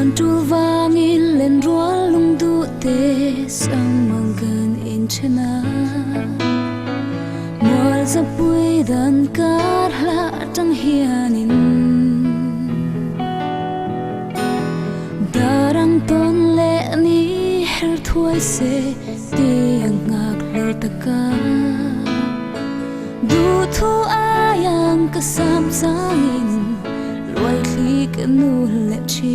muôn tru vangin lên ruang lung du te sang mangin in chena mual za pui dan kar la tang hianin darang ton le ni her thuai se ti ngak lo taka du thu ayang kasam sangin loi li ka nu le chi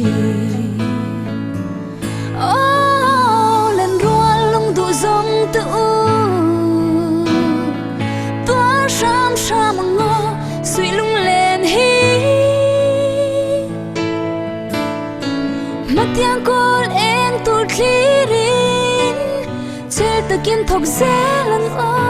oh lên ruang lung du zong tu tua sham sham ngo suy lung lên hi mất tiếng call em tụt klirin chel ta kin thok ze lan o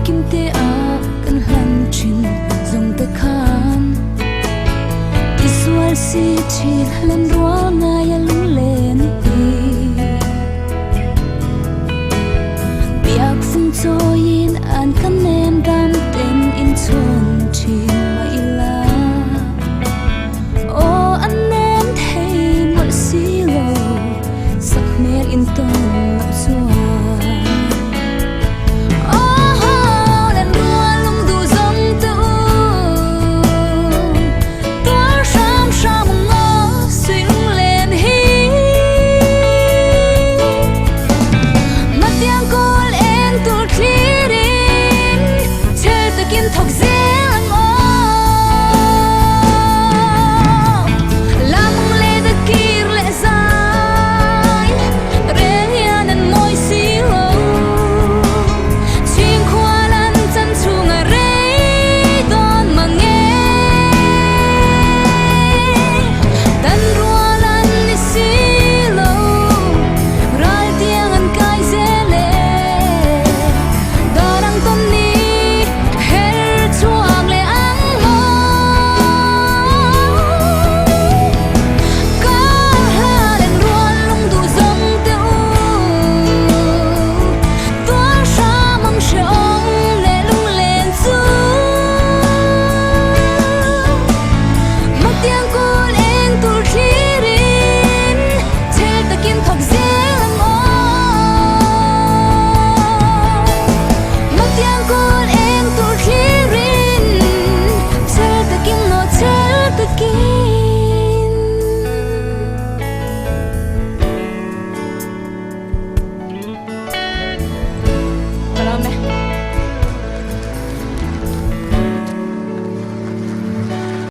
kim te a kan hlan chin zong te khan isual si chi len ruang ya lung len ti biak fung cho yin an kan nem dam ten in chon chi ma ila o an nem thei mol si lo sak mer in ton lam suwa thok ze